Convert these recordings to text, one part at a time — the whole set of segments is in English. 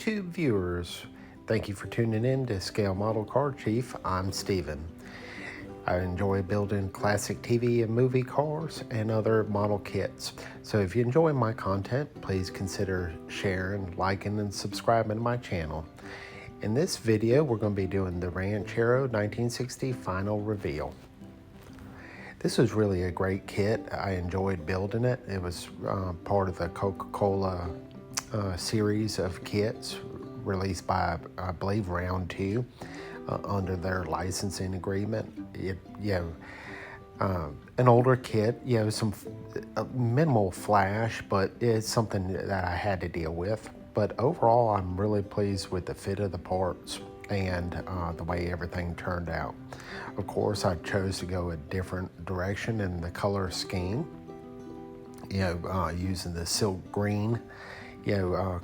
YouTube viewers, thank you for tuning in to Scale Model Car Chief. I'm Steven. I enjoy building classic TV and movie cars and other model kits. So if you enjoy my content, please consider sharing, liking, and subscribing to my channel. In this video, we're going to be doing the Ranchero 1960 final reveal. This was really a great kit. I enjoyed building it. It was part of the Coca-Cola series of kits released by, I believe, Round 2 under their licensing agreement. An older kit, some minimal flash, but it's something that I had to deal with. But overall, I'm really pleased with the fit of the parts and the way everything turned out. Of course, I chose to go a different direction in the color scheme, using the silk green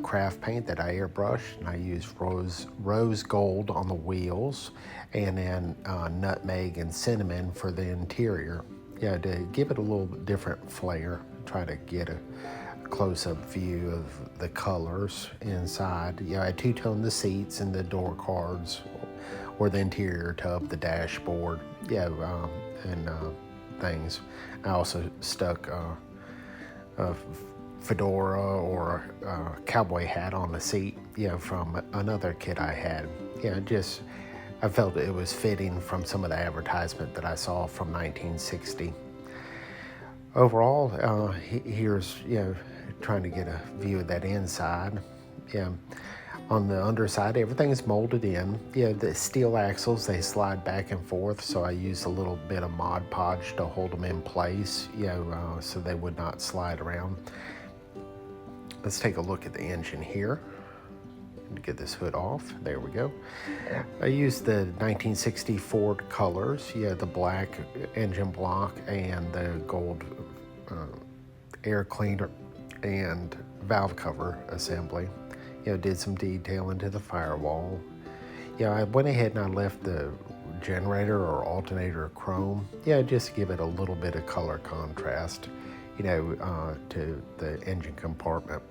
craft paint that I airbrushed, and I used rose gold on the wheels, and then nutmeg and cinnamon for the interior, to give it a little different flair. Try to get a close-up view of the colors inside. I two-toned the seats and the door cards, or the interior tub, the dashboard, and things. I also stuck a fedora or a cowboy hat on the seat, from another kit I had. I felt it was fitting from some of the advertisement that I saw from 1960. Overall, here's, trying to get a view of that inside. On the underside, everything's molded in. The steel axles, they slide back and forth, so I used a little bit of Mod Podge to hold them in place, so they would not slide around. Let's take a look at the engine here. Get this hood off. There we go. I used the 1960 Ford colors, the black engine block and the gold air cleaner and valve cover assembly. Did some detail into the firewall. I went ahead and I left the generator or alternator chrome, just to give it a little bit of color contrast, to the engine compartment.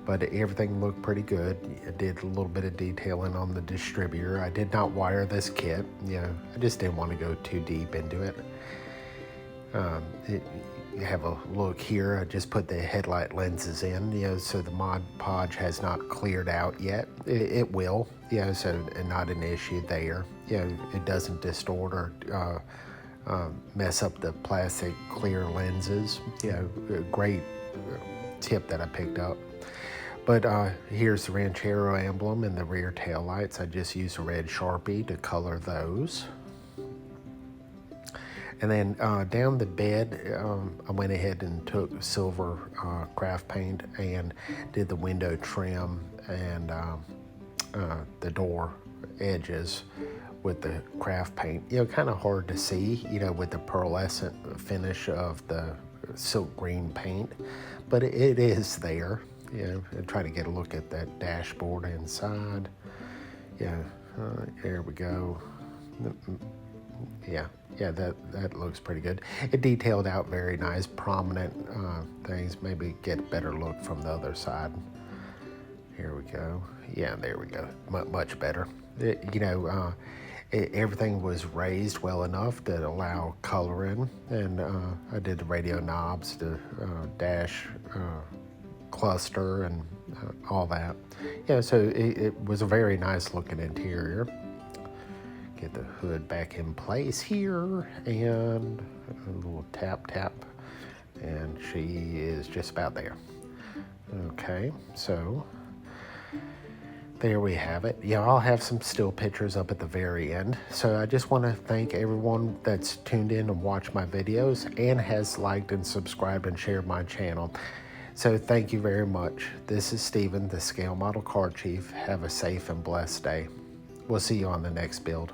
But everything looked pretty good. I did a little bit of detailing on the distributor. I did not wire this kit. I just didn't want to go too deep into it. You have a look here. I just put the headlight lenses in, so the Mod Podge has not cleared out yet. It will, so not an issue there. It doesn't distort or mess up the plastic clear lenses. A great tip that I picked up. But here's the Ranchero emblem and the rear tail lights. I just used a red Sharpie to color those. And then down the bed, I went ahead and took silver craft paint and did the window trim and the door edges with the craft paint. Kind of hard to see, with the pearlescent finish of the silk green paint, but it is there. And try to get a look at that dashboard inside. There we go. That looks pretty good. It detailed out very nice, prominent things. Maybe get a better look from the other side. Here we go. There we go. Much better. Everything was raised well enough to allow coloring, and I did the radio knobs, the dash cluster, and all that. So it was a very nice looking interior. Get the hood back in place here, and a little tap, and she is just about there. Okay, so there we have it. I'll have some still pictures up at the very end. So I just want to thank everyone that's tuned in and watched my videos and has liked and subscribed and shared my channel. So thank you very much. This is Steven, the Scale Model Car Chief. Have a safe and blessed day. We'll see you on the next build.